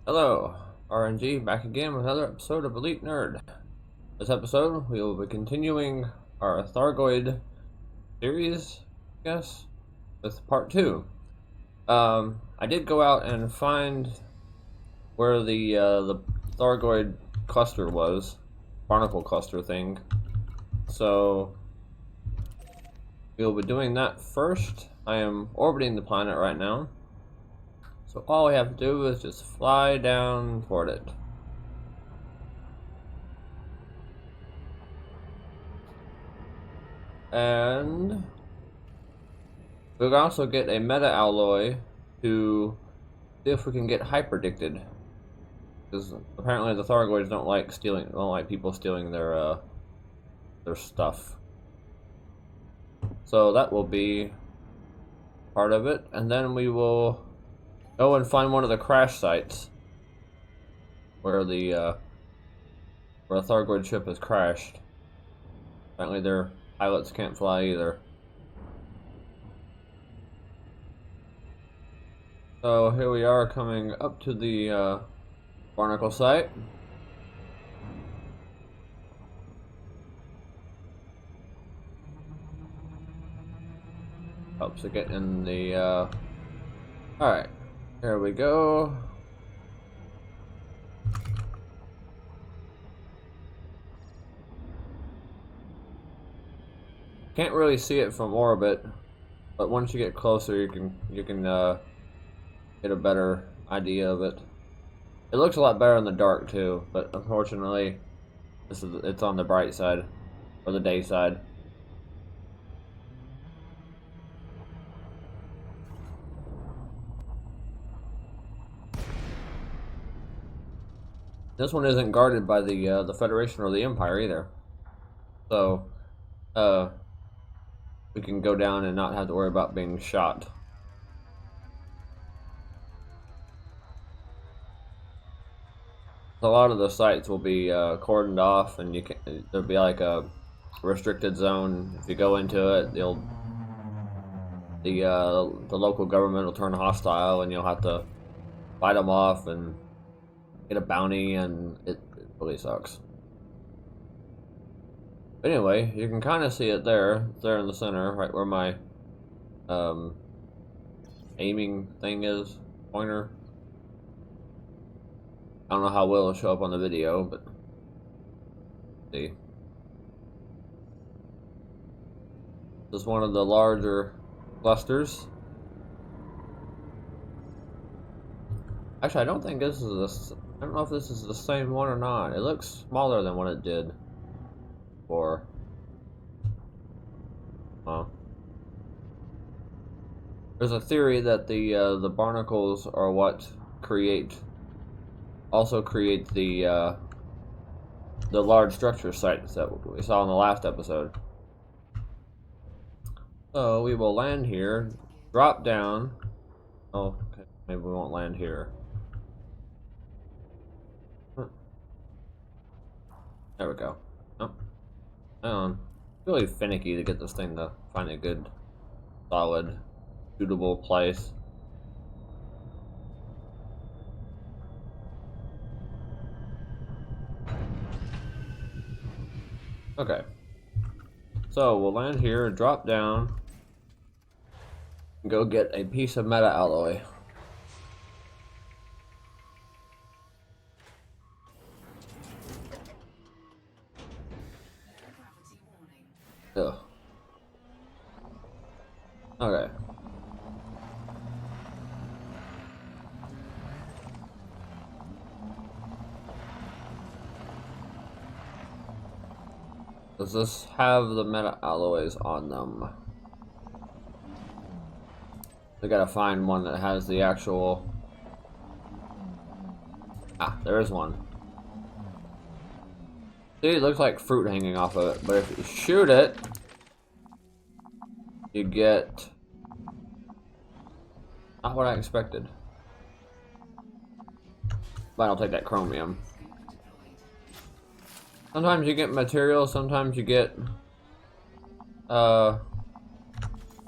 Hello, RNG back again with another episode of Elite Nerd. This episode, we will be continuing our Thargoid series, I guess, with part 2. I did go out and find where the Thargoid cluster was, barnacle cluster thing. So, we'll be doing that first. I am orbiting the planet right now. So all we have to do is just fly down toward it. And we'll also get a meta alloy to see if we can get hyperdicted. Because apparently the Thargoids don't like people stealing their stuff. So that will be part of it, and then we will go and find one of the crash sites where the where a Thargoid ship has crashed. Apparently their pilots can't fly either. So here we are coming up to the barnacle site. Helps to get in the alright, here we go. Can't really see it from orbit, but once you get closer, you can get a better idea of it. It looks a lot better in the dark too, but unfortunately, it's on the bright side or the day side. This one isn't guarded by the Federation or the Empire either, so we can go down and not have to worry about being shot. A lot of the sites will be cordoned off, and there'll be like a restricted zone. If you go into it, the local government will turn hostile, and you'll have to fight them off and get a bounty, and it really sucks. But anyway, you can kind of see it there. It's there in the center, right where my aiming thing is, pointer. I don't know how well it'll show up on the video, but see. This is one of the larger clusters. Actually, I don't think this is this. I don't know if this is the same one or not. It looks smaller than what it did before. There's a theory that the barnacles are what also create the large structure sites that we saw in the last episode. So we will land here, drop down. Oh, okay. Maybe we won't land here. There we go. Oh, it's really finicky to get this thing to find a good, solid, suitable place. Okay. So we'll land here, drop down, and go get a piece of meta alloy. Ugh. Okay. Does this have the meta alloys on them? I gotta find one that has the actual... Ah, there is one. See, it looks like fruit hanging off of it, but if you shoot it, you get... Not what I expected. But I'll take that chromium. Sometimes you get materials, sometimes you get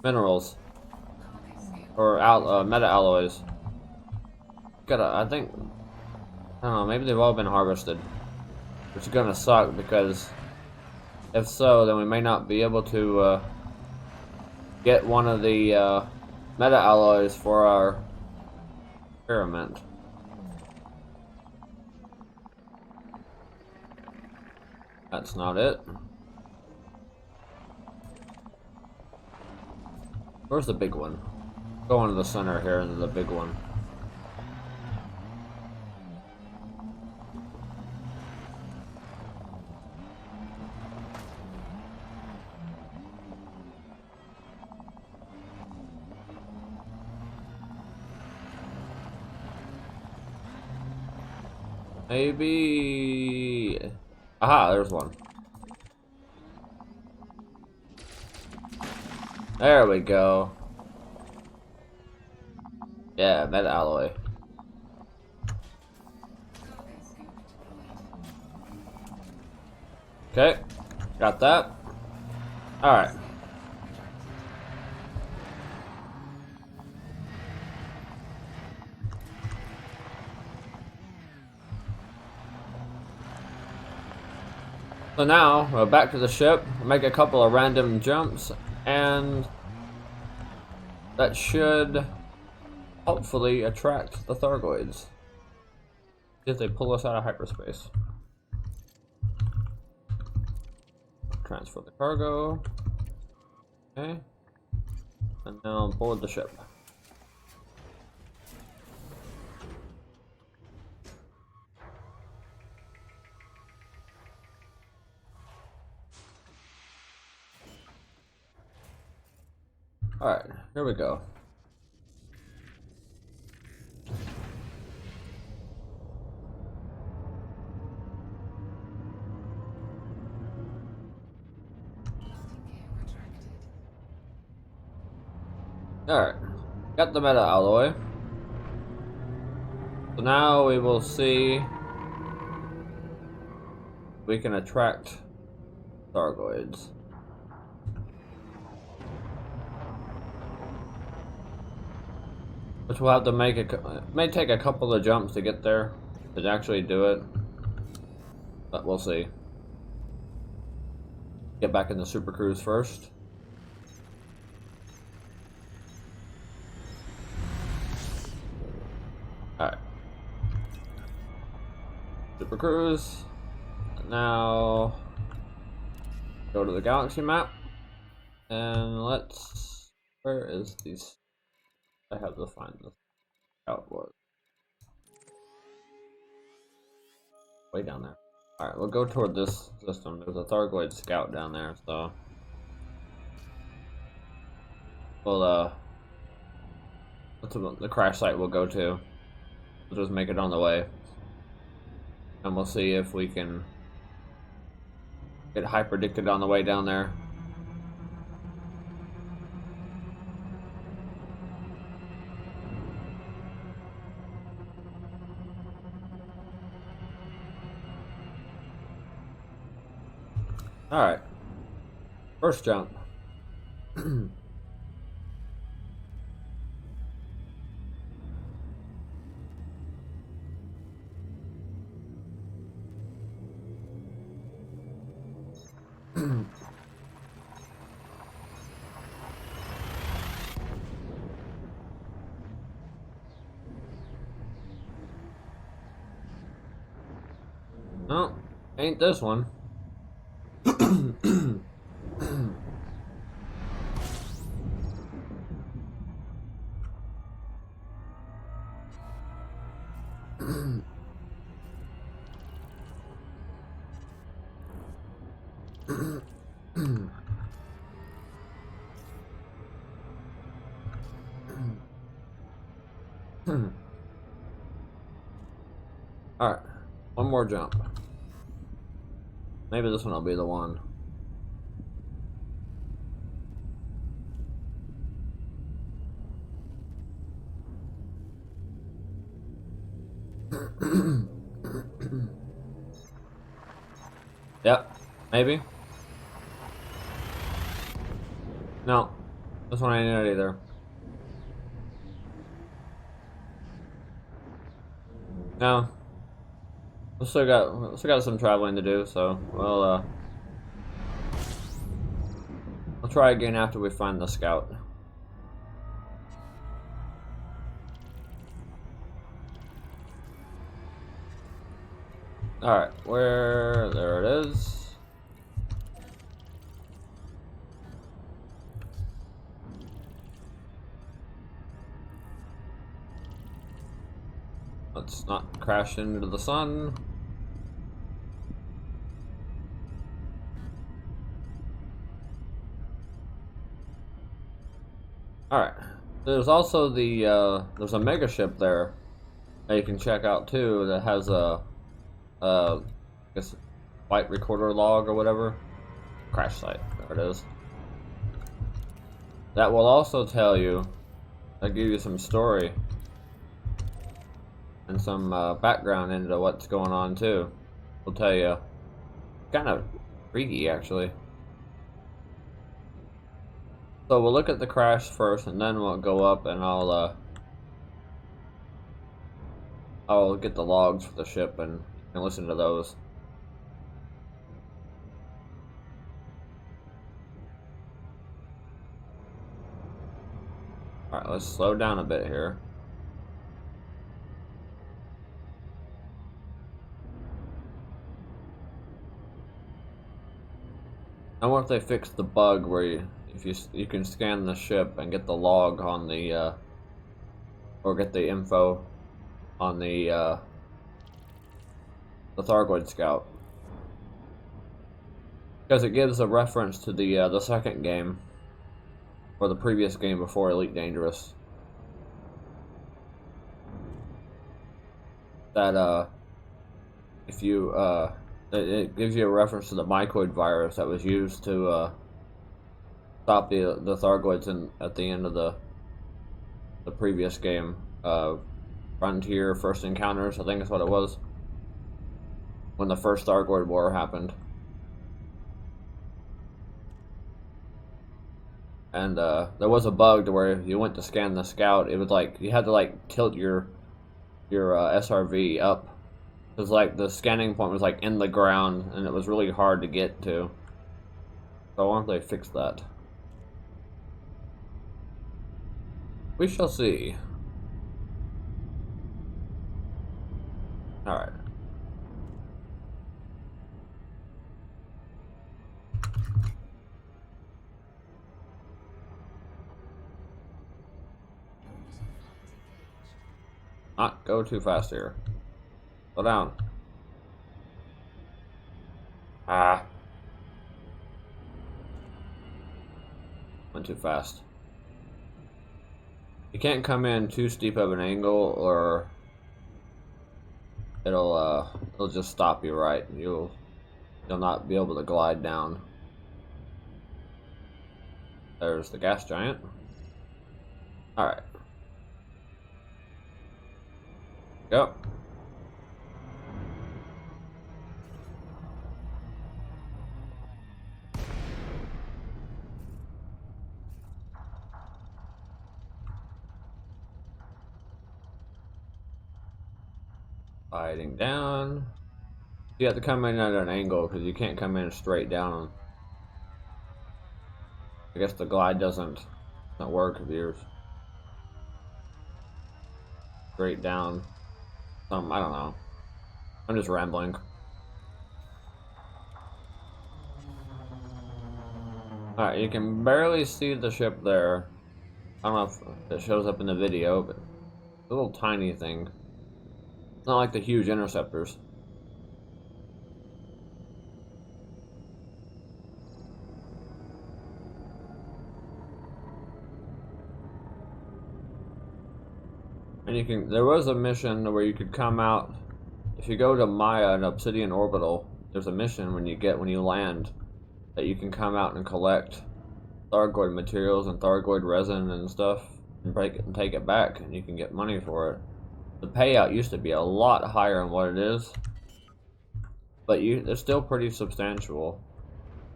minerals or meta alloys. I think I don't know, maybe they've all been harvested. Which is gonna suck because if so, then we may not be able to get one of the meta alloys for our experiment. That's not it. Where's the big one? Go into the center here into the big one. Maybe... Aha, there's one. There we go. Yeah, meta alloy. Okay, got that. Alright. So now, we're back to the ship, make a couple of random jumps, and that should hopefully attract the Thargoids. See if they pull us out of hyperspace. Transfer the cargo. Okay. And now board the ship. Alright, here we go. Alright, got the meta alloy. So now we will see if we can attract Thargoids. Which we'll have to make it may take a couple of jumps to get there to actually do it, but we'll see. Get back in the super cruise first. Alright. Super cruise. Now go to the galaxy map and let's, where is these? I have to find this outboard. Way down there. Alright, we'll go toward this system. There's a Thargoid scout down there, so we'll that's the crash site we'll go to. We'll just make it on the way. And we'll see if we can get hyperdicted on the way down there. Alright. First jump. No, ain't this one. Alright, one more jump. Maybe this one will be the one. Yep, maybe. No, this one ain't it either. No, We still got some traveling to do, so we'll try again after we find the scout. Alright, there it is. Let's not crash into the sun. Alright. There's also there's a mega ship there that you can check out too that has I guess, flight recorder log or whatever. Crash site. There it is. That will also tell you, that'll give you some story and some background into what's going on too. We'll tell you. Kind of freaky actually. So we'll look at the crash first, and then we'll go up, and I'll get the logs for the ship and listen to those. All right, let's slow down a bit here. I wonder if they fixed the bug where you can scan the ship and get the log on the or get the info on the Thargoid scout, because it gives a reference to the second game or the previous game before Elite Dangerous. That if you it gives you a reference to the mycoid virus that was used to stop the Thargoids at the end of the previous game, Frontier First Encounters, I think that's what it was, when the first Thargoid war happened. And there was a bug to where you went to scan the scout, it was like you had to like tilt your SRV up, because like the scanning point was like in the ground and it was really hard to get to. So I wonder if they fixed that. We shall see. Alright. Not go too fast here. Slow down. Ah. Went too fast. You can't come in too steep of an angle or it'll just stop you right. You'll not be able to glide down. There's the gas giant. Alright. Go. Sliding down. You have to come in at an angle because you can't come in straight down. I guess the glide doesn't work if you're straight down. I don't know. I'm just rambling. Alright, you can barely see the ship there. I don't know if it shows up in the video, but it's a little tiny thing. It's not like the huge interceptors. And there was a mission where you could come out, if you go to Maya and Obsidian Orbital, there's a mission when you land, that you can come out and collect Thargoid materials and Thargoid resin and stuff, and break it and take it back, and you can get money for it. The payout used to be a lot higher than what it is, but it's still pretty substantial.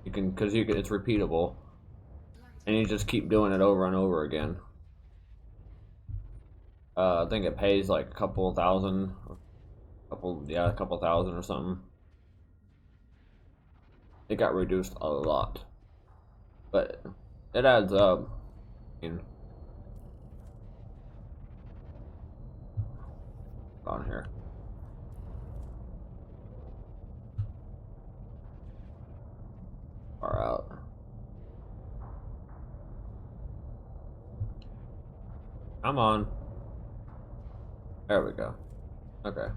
Because it's repeatable, and you just keep doing it over and over again. I think it pays like a couple thousand a couple thousand or something. It got reduced a lot, but it adds up. I mean, on here. Far out. Come on. There we go. Okay.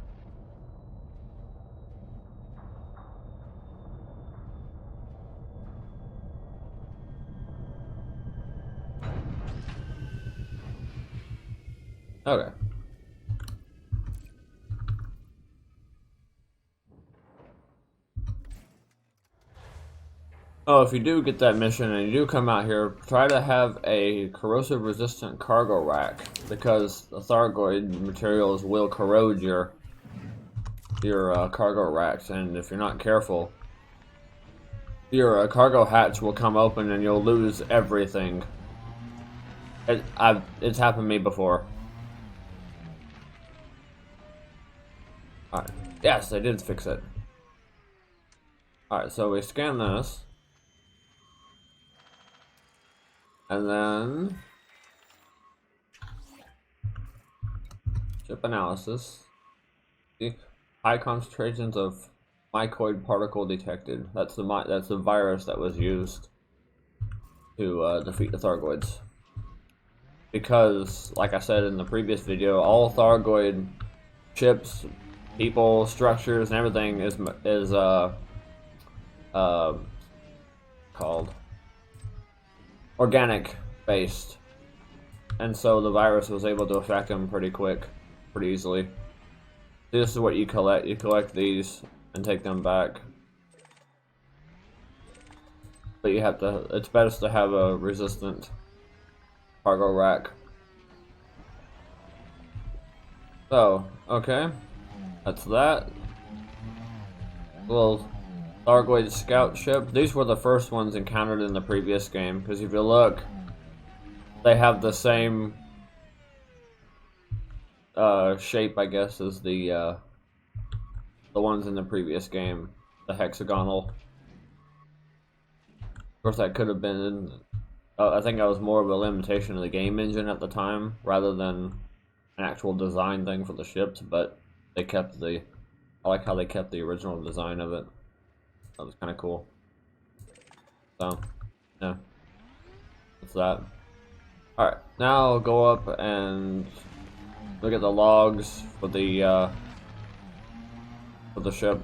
Okay. Oh, if you do get that mission and you do come out here, try to have a corrosive resistant cargo rack, because the Thargoid materials will corrode your cargo racks, and if you're not careful, your cargo hatch will come open and you'll lose everything. It's happened to me before. Alright. Yes, they did fix it. Alright, so we scan this. And then ship analysis. See? High concentrations of mycoid particle detected. That's the virus that was used to defeat the Thargoids. Because, like I said in the previous video, all Thargoid ships, people, structures, and everything is called organic based, and so the virus was able to affect them pretty easily. This is what you collect. You collect these and take them back, but you have to. It's best to have a resistant cargo rack. So, okay, that's that. Little Thargoid scout ship. These were the first ones encountered in the previous game, because if you look, they have the same shape, I guess, as the ones in the previous game, the hexagonal. Of course, that could have been. I think that was more of a limitation of the game engine at the time, rather than an actual design thing for the ships. But they kept the. I like how they kept the original design of it. That was kind of cool. So, yeah, that's that. Alright, now I'll go up and look at the logs for the ship.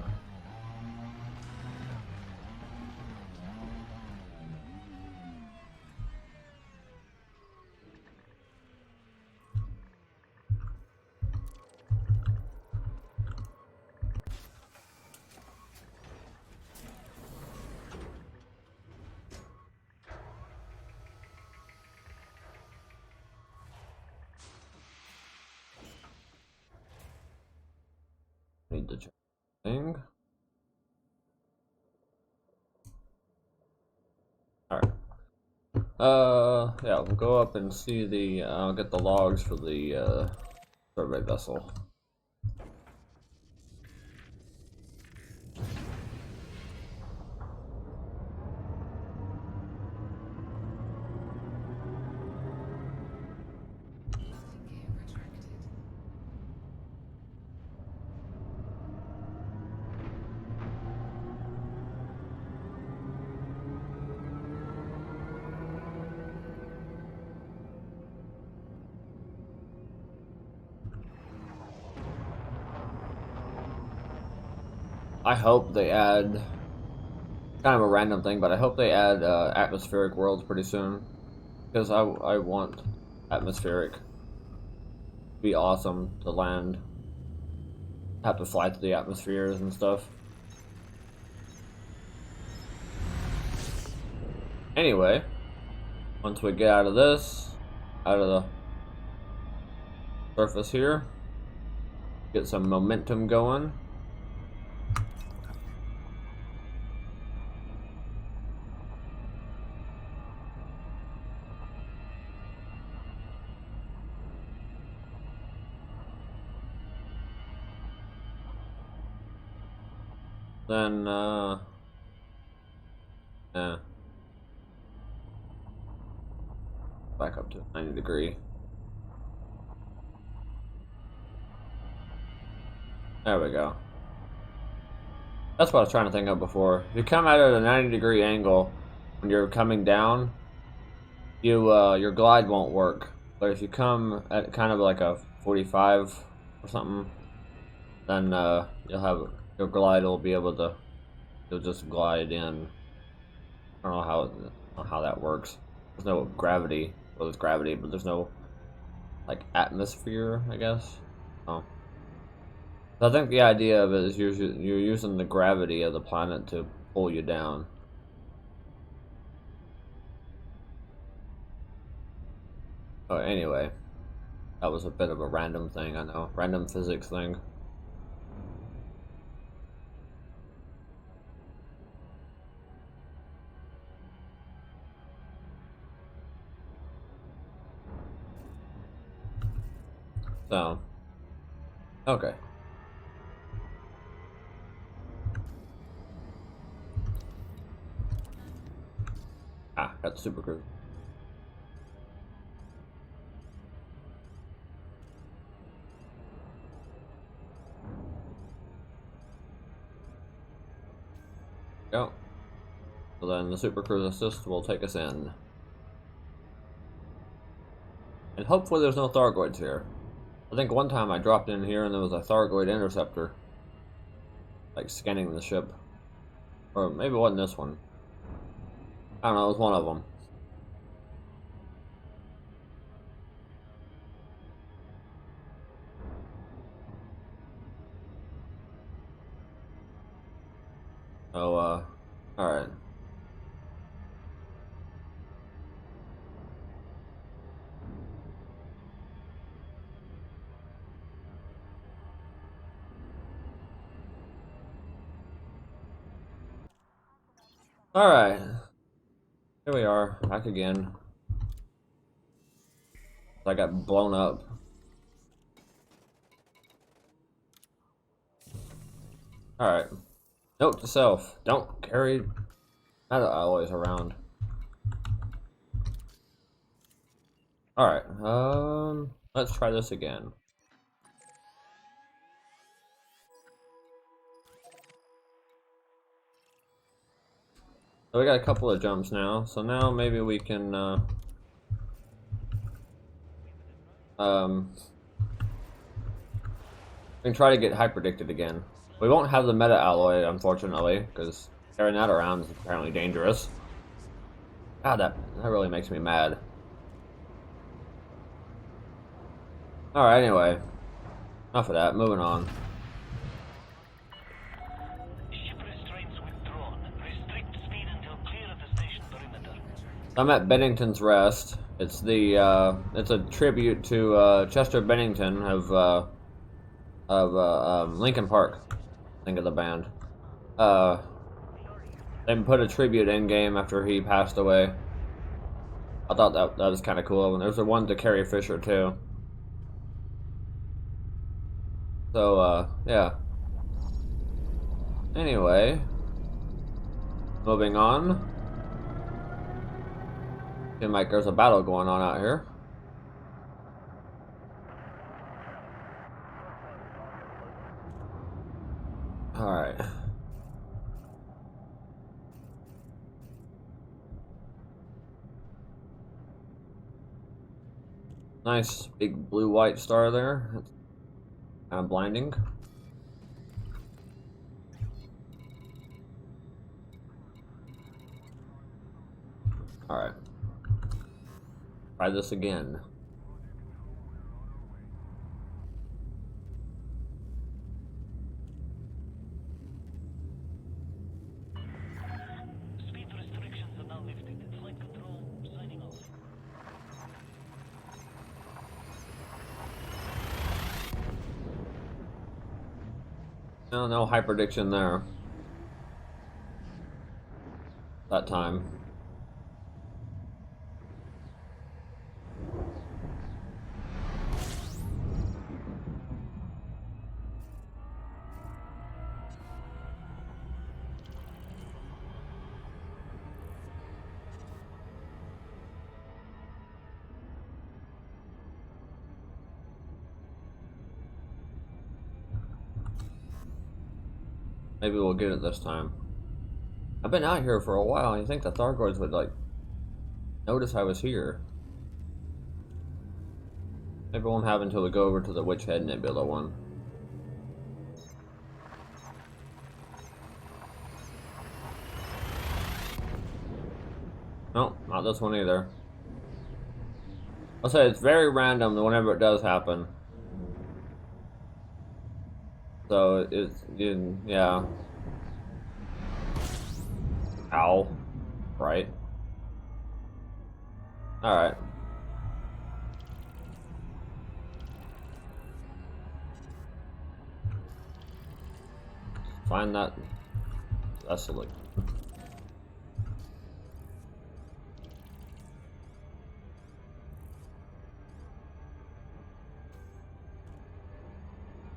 Need to check thing. Alright. Yeah, we'll go up and see the, get the logs for the, survey vessel. I hope they add, kind of a random thing, but I hope they add atmospheric worlds pretty soon, because I want atmospheric. It'd be awesome to land, have to fly through the atmospheres and stuff. Anyway, once we get out of this, out of the surface here, get some momentum going. Then, yeah. Back up to 90°. There we go. That's what I was trying to think of before. If you come at a 90° angle when you're coming down, your glide won't work. But if you come at kind of like a 45 or something, then your glide will be able to, you'll just glide in. I don't know how that works. There's no gravity. Well, there's gravity, but there's no like atmosphere, I guess. Oh. So I think the idea of it is you're using the gravity of the planet to pull you down. Oh, anyway, that was a bit of a random thing, I know. Random physics thing. So, okay. Ah, got the super cruise. Go. So then the super cruise assist will take us in. And hopefully there's no Thargoids here. I think one time I dropped in here and there was a Thargoid interceptor. Like scanning the ship. Or maybe it wasn't this one. I don't know, it was one of them. So, alright. Alright. Here we are, back again. I got blown up. Alright. Note to self, don't carry metal alloys around. Alright, let's try this again. So we got a couple of jumps now, so now maybe we can, we can try to get hyperdicted again. We won't have the meta alloy, unfortunately, because carrying that around is apparently dangerous. God, that really makes me mad. Alright, anyway. Enough of that, moving on. Ship restraints withdrawn. Restrict speed until clear of the station perimeter. I'm at Bennington's Rest. It's it's a tribute to, Chester Bennington of Linkin Park. Think of the band. They put a tribute in game after he passed away. I thought that was kind of cool. And there's the one to Carrie Fisher too. So yeah. Anyway, moving on. Seems like there's a battle going on out here. All right. Nice big blue-white star there. That's kind of blinding. Alright. Try this again. Speed restrictions are now lifted. Flight control signing off. No hyperdiction there. That time. Maybe we'll get it this time. I've been out here for a while, and you think the Thargoids would, like, notice I was here. Maybe we won't have until we go over to the Witch Head Nebula one. Nope, not this one either. I'll say it's very random whenever it does happen. So it's, yeah. Ow. Right. Alright. Find that vessel.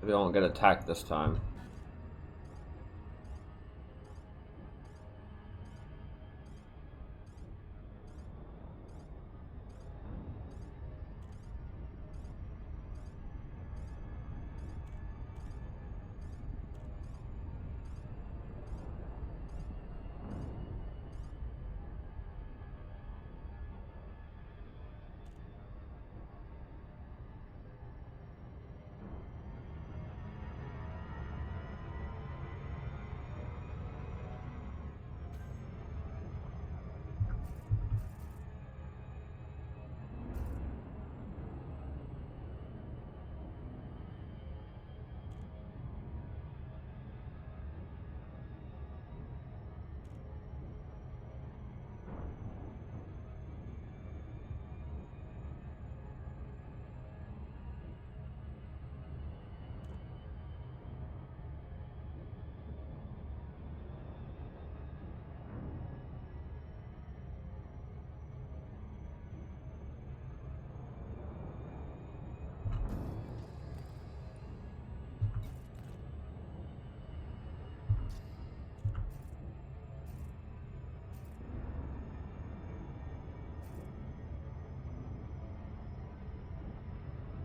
Maybe I won't get attacked this time.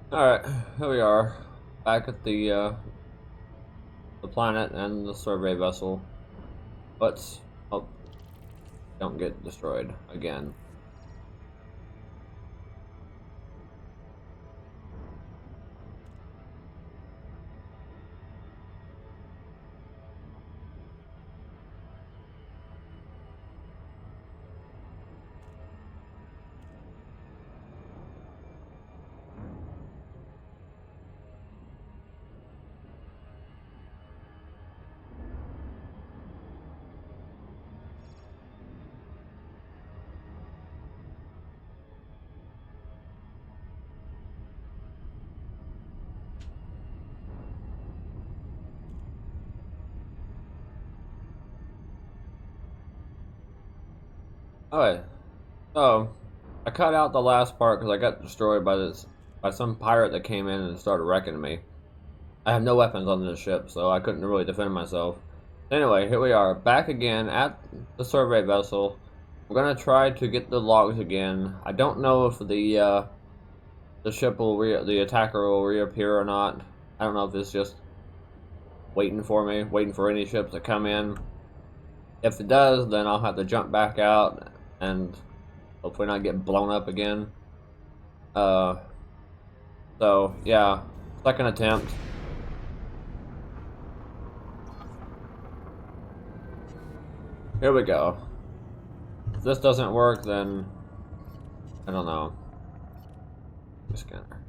Alright, here we are. Back at the planet and the survey vessel. Let's hope don't get destroyed again. Alright, so I cut out the last part because I got destroyed by some pirate that came in and started wrecking me. I have no weapons on this ship, so I couldn't really defend myself. Anyway, here we are, back again at the survey vessel. I'm gonna try to get the logs again. I don't know if the ship will the attacker will reappear or not. I don't know if it's just waiting for me, waiting for any ships to come in. If it does, then I'll have to jump back out and hopefully not get blown up again. So yeah, second attempt. Here we go. If this doesn't work, then I don't know. Scanner.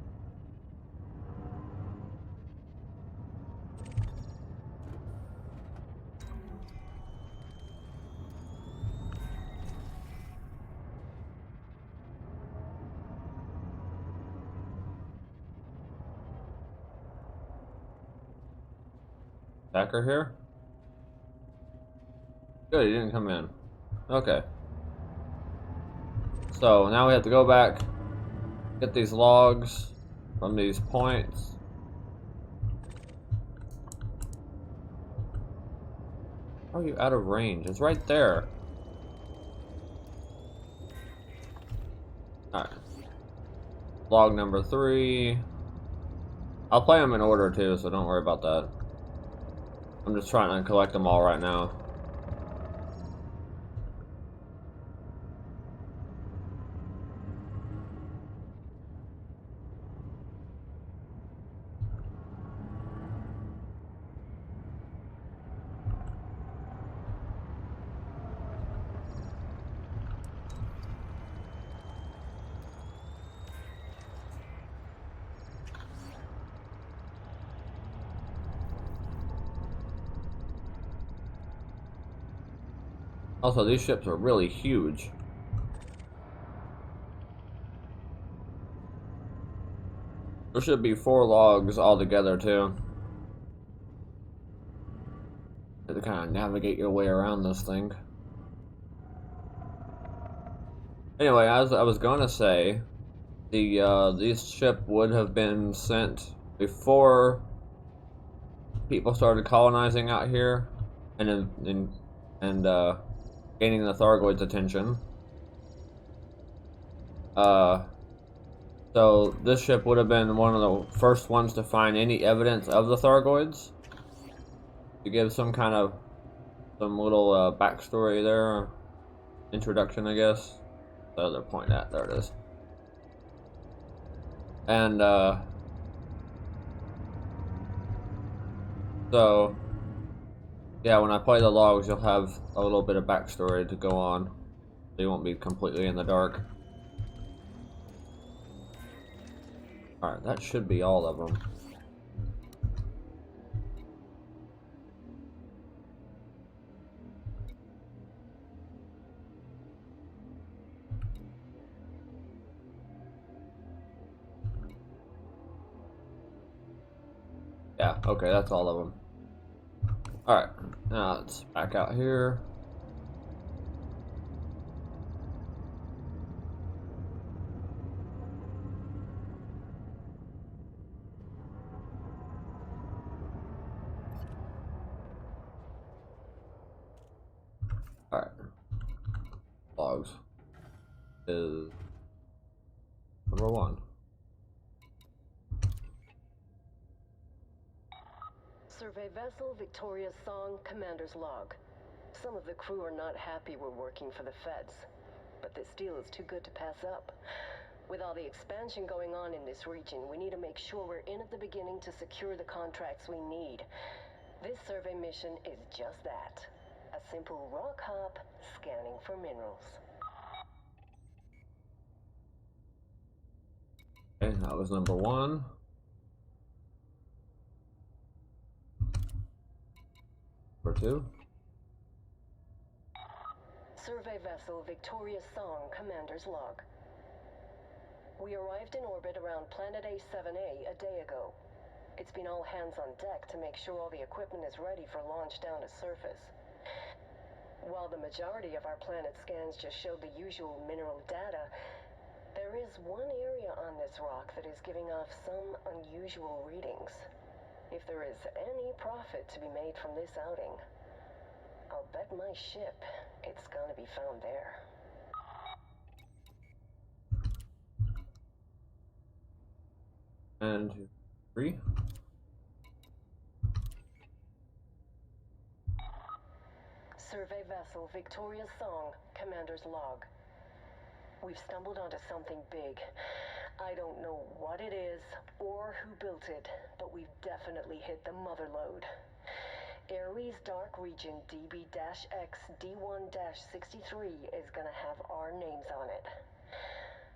Attacker here? Good, he didn't come in. Okay. So now we have to go back, get these logs from these points. How are you out of range? It's right there. Alright. Log number 3. I'll play them in order too, so don't worry about that. I'm just trying to collect them all right now. Also, these ships are really huge. There should be 4 logs altogether, too. To kind of navigate your way around this thing. Anyway, as I was gonna say, this ship would have been sent before people started colonizing out here, and gaining the Thargoids' attention. So this ship would have been one of the first ones to find any evidence of the Thargoids. To give some little backstory there, introduction, I guess. The other point at there it is. And so yeah, when I play the logs, you'll have a little bit of backstory to go on, so you won't be completely in the dark. Alright, that should be all of them. Yeah, okay, that's all of them. Alright, now let's back out here. Alright. Logs is number 1. Survey vessel Victoria's Song, Commander's Log. Some of the crew are not happy we're working for the feds, but this deal is too good to pass up. With all the expansion going on in this region, we need to make sure we're in at the beginning to secure the contracts we need. This survey mission is just that. A simple rock hop scanning for minerals. Okay, that was number 1. Number 2. Survey vessel Victoria's Song, Commander's Log. We arrived in orbit around planet A7A a day ago. It's been all hands on deck to make sure all the equipment is ready for launch down to surface. While the majority of our planet scans just showed the usual mineral data, there is one area on this rock that is giving off some unusual readings. If there is any profit to be made from this outing, I'll bet my ship it's gonna be found there. And 2, 3. Survey vessel Victoria's Song, Commander's Log. We've stumbled onto something big. I don't know what it is or who built it, but we've definitely hit the mother lode. Ares Dark Region DB-X D1-63 is gonna have our names on it.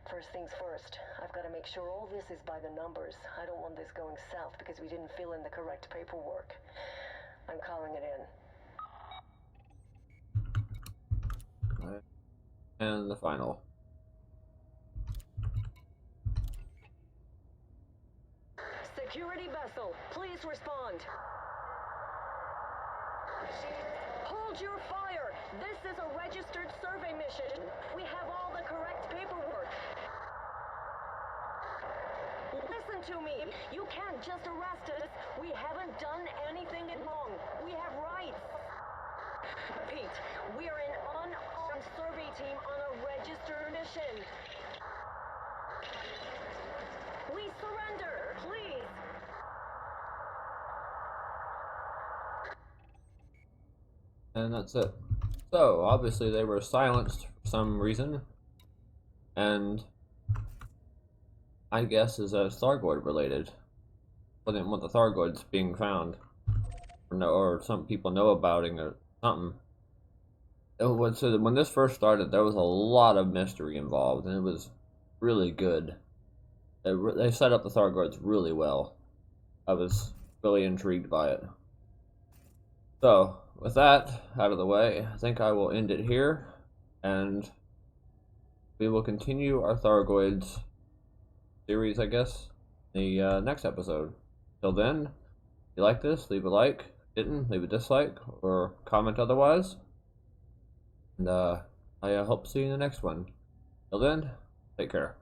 First things first, I've got to make sure all this is by the numbers. I don't want this going south because we didn't fill in the correct paperwork. I'm calling it in. Right. And the final. Security vessel, please respond. Hold your fire! This is a registered survey mission. We have all the correct paperwork. Listen to me. You can't just arrest us. We haven't done anything wrong. We have rights. Pete, we are an unarmed survey team on a registered mission. We surrender, please. And that's it. So, obviously they were silenced for some reason, and I guess is Thargoid related. Well, didn't want the Thargoids being found, or some people know about it or something. So when this first started, there was a lot of mystery involved, and it was really good. They set up the Thargoids really well. I was really intrigued by it. So, with that out of the way, I think I will end it here, and we will continue our Thargoids series, I guess, the next episode. Till then, if you like this, leave a like. Didn't, leave a dislike, or comment otherwise. And I hope to see you in the next one. Till then, take care.